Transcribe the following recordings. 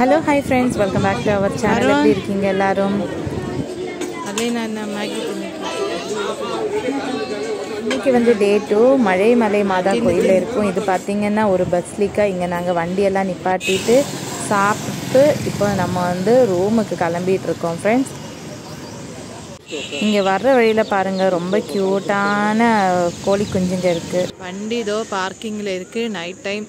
Hello hi friends, welcome back to our channel. எப்படி இருக்கீங்க எல்லாரும்? இன்னைக்கு வந்து டே 2 மலை மாதா கோயிலில் இருக்கும். இது பார்த்தீங்கன்னா ஒரு பஸ்லிக்கா. இங்கே நாங்கள் வண்டியெல்லாம் நிப்பாட்டிட்டு சாப்பிட்டு இப்போ நம்ம வந்து ரூமுக்கு கிளம்பிட்டு இருக்கோம் ஃப்ரெண்ட்ஸ். இங்கே வர்ற வழியில் பாருங்கள், ரொம்ப க்யூட்டான கோழி குஞ்சுங்க இருக்குது. வண்டி இதோ பார்க்கிங்கில் இருக்குது. நைட் டைம்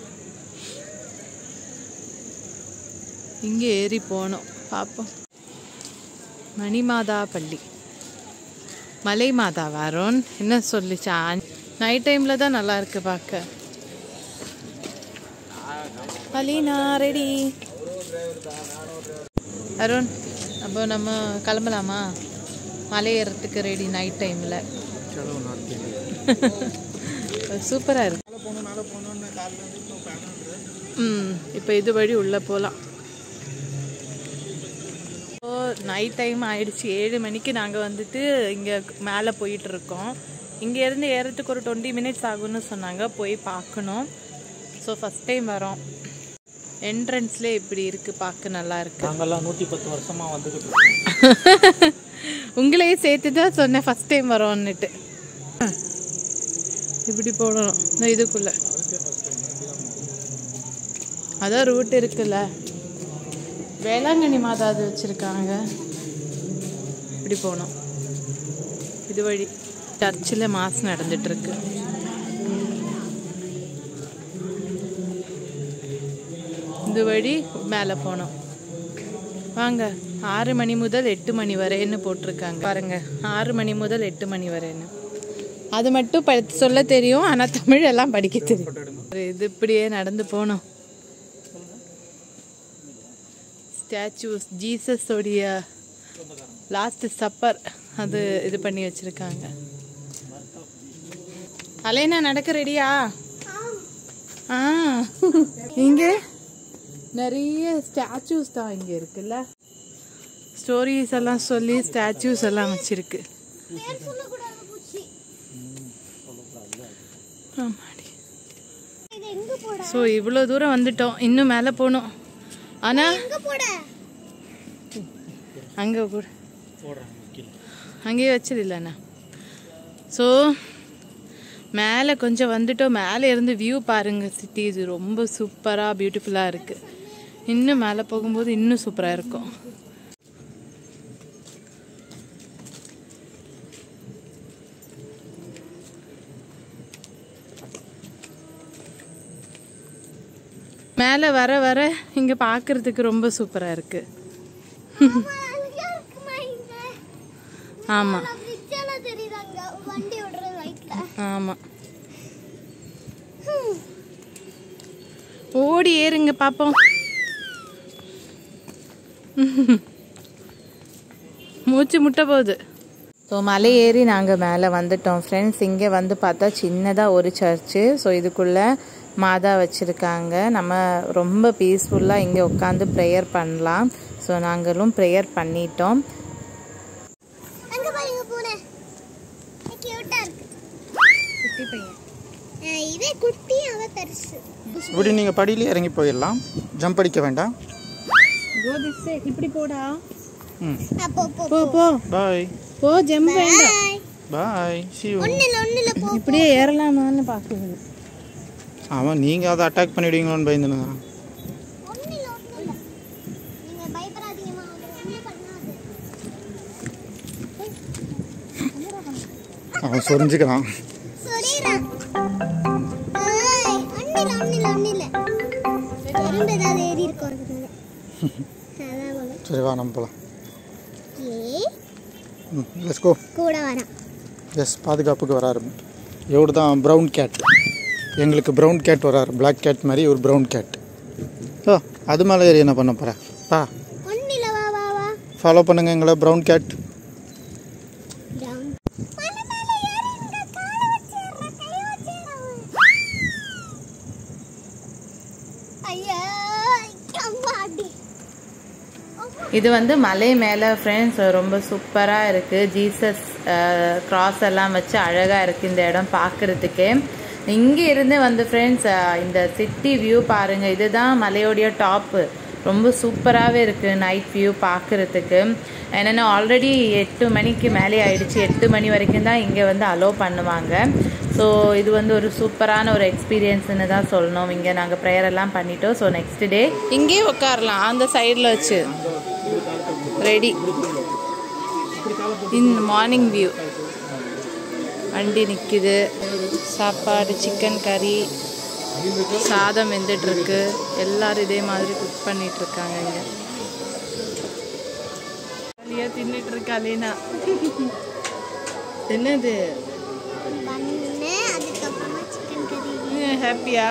இங்கே ஏறி போனோம். பார்ப்போம். மணிமாதா பள்ளி, மலை மாதா வரோன் என்ன சொல்லிச்சா? நைட் டைமில் தான் நல்லா இருக்கு பார்க்க. அலீனா ரெடி. அருண், அப்போ நம்ம கிளம்பலாமா? மலை ஏறத்துக்கு ரெடி நைட் டைமில். சூப்பராக இருக்கு. இப்போ இது வழி உள்ளே போகலாம். நைட் டைம் ஆயிடுச்சு. 7 மணிக்கு நாங்கள் வந்துட்டு இங்கே மேலே போயிட்டுருக்கோம். இங்கேருந்து ஏறத்துக்கு ஒரு 20 மினிட்ஸ் ஆகும்னு சொன்னாங்க. போய் பார்க்கணும். ஸோ ஃபஸ்ட் டைம் வரோம். என்ட்ரன்ஸ்லேயே இப்படி இருக்குது, பார்க்க நல்லா இருக்கு. நாங்கெல்லாம் 110 வருஷமாக வந்துக்கிட்டு உங்களையே சேர்த்து தான் சொன்னேன் ஃபஸ்ட் டைம் வரோன்னுட்டு. இப்படி போடணும் இந்த இதுக்குள்ள. அதான் ரூட் இருக்குல்ல. வேளாங்கண்ணி மாதா அது வச்சுருக்காங்க. இப்படி போனோம். இது வழி சர்ச்சில் மாஸ் நடந்துட்டுருக்கு. இது வழி மேலே போனோம். வாங்க. 6 மணி முதல் 8 மணி வரைன்னு போட்டிருக்காங்க பாருங்க. 6 மணி முதல் 8 மணி வரைன்னு. அது மட்டும் சொல்ல தெரியும், ஆனால் தமிழ் எல்லாம் படிக்க தெரியும். இது இப்படியே நடந்து போனோம். ஸ்டாச்சூஸ், ஜீசஸோடைய லாஸ்ட் சப்பர் அது இது பண்ணி வச்சிருக்காங்க. அலைனா நடக்க ரெடியா? இங்க நிறைய ஸ்டாச்சூஸ் தான் இங்க இருக்குல்ல. ஸ்டோரிஸ் எல்லாம் சொல்லி ஸ்டாச்சூஸ் எல்லாம் வச்சிருக்கு. ஸோ இவ்வளோ தூரம் வந்துட்டோம். இன்னும் மேலே போகணும். ஆனா அங்கே கூட அங்கேயே வச்சிடலண்ணா. ஸோ மேலே கொஞ்சம் வந்துட்டோம். மேலே இருந்து வியூ பாருங்க. சிட்டி இது ரொம்ப சூப்பராக பியூட்டிஃபுல்லாக இருக்கு. இன்னும் மேலே போகும்போது இன்னும் சூப்பராக இருக்கும். மேலே வர வர இங்கே பார்க்கறதுக்கு ரொம்ப சூப்பராக இருக்கு. ஆமாம் ஆமாம். ஓடி ஏறுங்க பார்ப்போம். மூச்சு முட்ட போகுது. ஸோ மலை ஏறி நாங்கள் மேலே வந்துட்டோம் ஃப்ரெண்ட்ஸ். இங்கே வந்து பார்த்தா சின்னதாக ஒரு சர்ச்சு. ஸோ இதுக்குள்ளே மாதா வச்சுருக்காங்க. நம்ம ரொம்ப பீஸ்ஃபுல்லாக இங்கே உட்காந்து ப்ரேயர் பண்ணலாம். ஸோ நாங்களும் ப்ரேயர் பண்ணிட்டோம். இப்படி நீங்கள் படியிலே இறங்கி போயிடலாம். ஜம்ப் அடிக்க வேண்டாம். இப்படி போடா. போ போ. பாய். போ, ஜம்ப் வேண்டாம். பாய். see you. இப்படியே ஏறலாமான்னு பார்க்குறது. ஆமாம், நீங்கள் அதை அட்டாக் பண்ணிவிடுவீங்களோன்னு பயந்துனுங்க. அவன் சொரிஞ்சுக்கிறான். சரி வா, நம்ம போகலாம். Let's go. எஸ், பாதுகாப்புக்கு வராரு. இவர் தான் ப்ரௌன் கேட். எங்களுக்கு ப்ரௌன் கேட் வராரு. பிளாக் கேட் மாதிரி ஒரு ப்ரௌன் கேட். ஓ, அது மேலே ஏறி என்ன பண்ண போகிறேன்? பா, ஃபாலோ பண்ணுங்க எங்களை. Brown cat. இது வந்து மலை மேலே ஃப்ரெண்ட்ஸ் ரொம்ப சூப்பராக இருக்குது. ஜீசஸ் கிராஸ் எல்லாம் வச்சு அழகாக இருக்குது இந்த இடம் பார்க்குறதுக்கே. இங்கே இருந்து வந்து ஃப்ரெண்ட்ஸ் இந்த சிட்டி வியூ பாருங்கள். இதுதான் மலையோடைய டாப்பு. ரொம்ப சூப்பராகவே இருக்குது நைட் வியூ பார்க்குறதுக்கு. என்னென்னா ஆல்ரெடி 8 மணிக்கு மேலே ஆயிடுச்சு. 8 மணி வரைக்கும் தான் இங்கே வந்து அலோவ் பண்ணுவாங்க. ஸோ இது வந்து ஒரு சூப்பரான ஒரு எக்ஸ்பீரியன்ஸ்னு தான் சொல்லணும். இங்கே நாங்கள் ப்ரேயர் எல்லாம் பண்ணிட்டோம். ஸோ நெக்ஸ்ட் டே இங்கேயே உட்காரலாம் அந்த சைடில் வச்சு. Ready in morning view. வண்டி நிற்கிது, சாப்பாடு, சிக்கன் கறி, சாதம் வெந்துட்டுருக்கு. எல்லோரும் இதே மாதிரி குக் பண்ணிகிட்ருக்காங்க. இங்கே ஜாலியாக தின்னுட்டுருக்கா லீனா. என்னது ஹாப்பியா?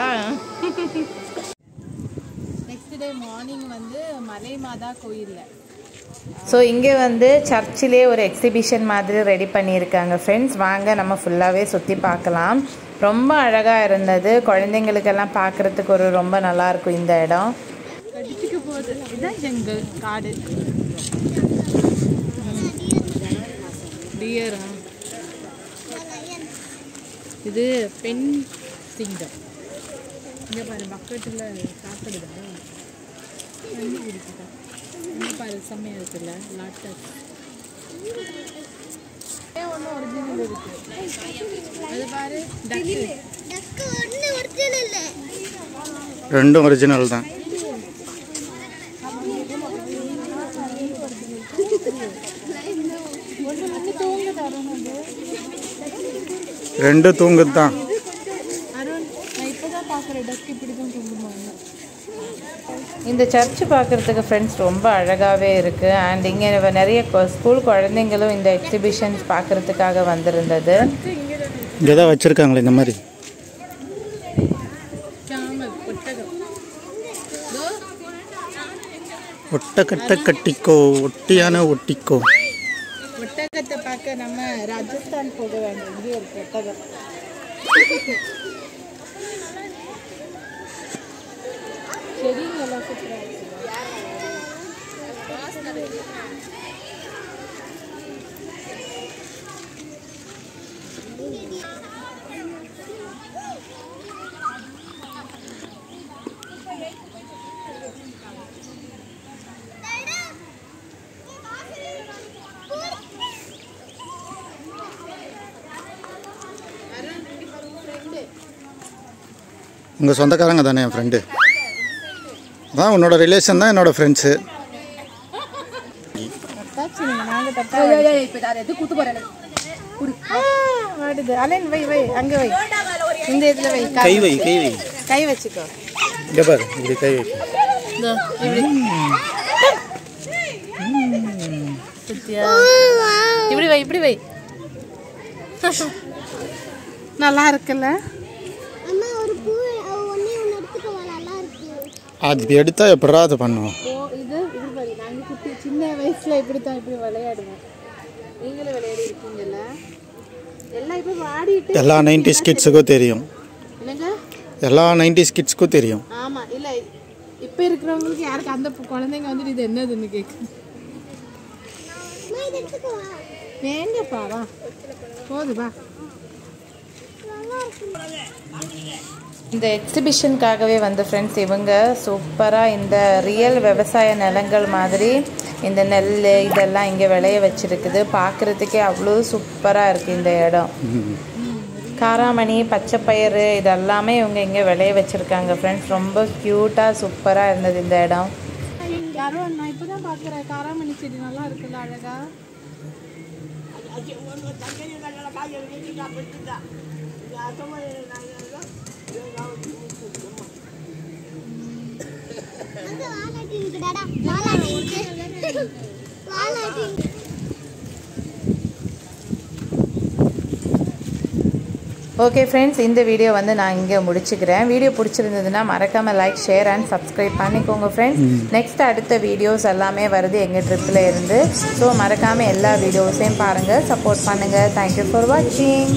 நெக்ஸ்ட் டே மார்னிங் வந்து மலை மாதா கோயிலில். ஸோ இங்கே வந்து சர்ச்சிலே ஒரு எக்ஸிபிஷன் மாதிரி ரெடி பண்ணியிருக்காங்க ஃப்ரெண்ட்ஸ். வாங்க நம்ம ஃபுல்லாகவே சுற்றி பார்க்கலாம். ரொம்ப அழகாக இருந்தது. குழந்தைங்களுக்கெல்லாம் பார்க்குறதுக்கு ஒரு ரொம்ப நல்லாயிருக்கும் இந்த இடம். கடிச்சுக்க போகுது. இதுதான் ஜங்கல் காடு. டியரா இது பெண் சிங்கம். இங்கே பாரு பக்கெட்டில் சாப்பிடுதா, தண்ணி குடிக்குதா. இங்கே பாரு செம்மையாக இருக்குல்ல லாட்டஸ். ஒன்றும் ஒரிஜினல் இருக்கு. அது பாரு ரெண்டும் ஒரிஜினல் தான். ரெண்டு தூங்குது தான். இந்த சர்ச் பார்க்குறதுக்கு ஃப்ரெண்ட்ஸ் ரொம்ப அழகாகவே இருக்குது. அண்ட் இங்கே நிறைய ஸ்கூல் குழந்தைங்களும் இந்த எக்ஸிபிஷன்ஸ் பார்க்குறதுக்காக வந்திருந்தது. இங்கே தான் வச்சுருக்காங்களே இந்த மாதிரி. ஒட்டக்கட்டை கட்டிக்கோ, ஒட்டியான ஒட்டிக்கோ. ஒட்டகத்தை பார்க்க நம்ம ராஜஸ்தான் போக வேண்டும். இங்கே ஒரு ஒட்டகம். செடிங்கெல்லாம் சூப்பராக இருக்கு. உங்கள் சொந்தக்காரங்க தானே என் ஃப்ரெண்டு தான். உன்னோட ரிலேஷன் தான் என்னோட ஃப்ரெண்ட்ஸு. கை வை, கை வை, கை வச்சுக்கோ. இங்கே பாரு, இப்படி கை வை. இப்படி வை, இப்படி வை. நல்லா இருக்குல்ல? அது எடுத்தா எப்படா அதை பண்ணுவோம். இது பாரு, நாங்கள் குட்டி சின்ன வயசுல இப்படித்தான் இப்படி விளையாடுவோம். நீங்களும் விளையாடி இருக்கீங்கல்ல? எல்லாம் இப்போ வாடிட்டு எல்லா 90s கிட்ஸுக்கும் தெரியும். என்னங்க? எல்லா 90s கிட்ஸுக்கும் தெரியும். ஆமா, இல்ல இப்போ இருக்கிறவங்களுக்கு யாருக்கு அந்த குழந்தைங்க வந்துட்டு இது என்னதுன்னு கேட்கு. வேங்கப்பா வா, போது வா. இந்த எக்ஸிபிஷனுக்காகவே வந்து ஃப்ரெண்ட்ஸ் இவங்க சூப்பராக இந்த ரியல் விவசாய நிலங்கள் மாதிரி இந்த நெல் இதெல்லாம் இங்கே விளைய வச்சுருக்குது. பார்க்குறதுக்கே அவ்வளோ சூப்பராக இருக்குது இந்த இடம். காராமணி, பச்சைப்பயிறு இதெல்லாமே இவங்க இங்கே விளைய வச்சுருக்காங்க ஃப்ரெண்ட்ஸ். ரொம்ப க்யூட்டாக சூப்பராக இருந்தது இந்த இடம். யாரோ நான் இப்போ தான் பார்க்குறேன். காராமணி செடி நல்லா இருக்குல்ல, அழகா. ஓகே ஃப்ரெண்ட்ஸ், இந்த வீடியோ வந்து நான் இங்கே முடிச்சுக்கிறேன். வீடியோ பிடிச்சிருந்ததுன்னா மறக்காமல் லைக், ஷேர் அண்ட் சப்ஸ்கிரைப் பண்ணிக்கோங்க ஃப்ரெண்ட்ஸ். நெக்ஸ்ட் அடுத்த வீடியோஸ் எல்லாமே வருது எங்கள் ட்ரிப்பில் இருந்து. ஸோ மறக்காமல் எல்லா வீடியோஸையும் பாருங்கள், சப்போர்ட் பண்ணுங்கள். தேங்க்யூ ஃபார் வாட்சிங்.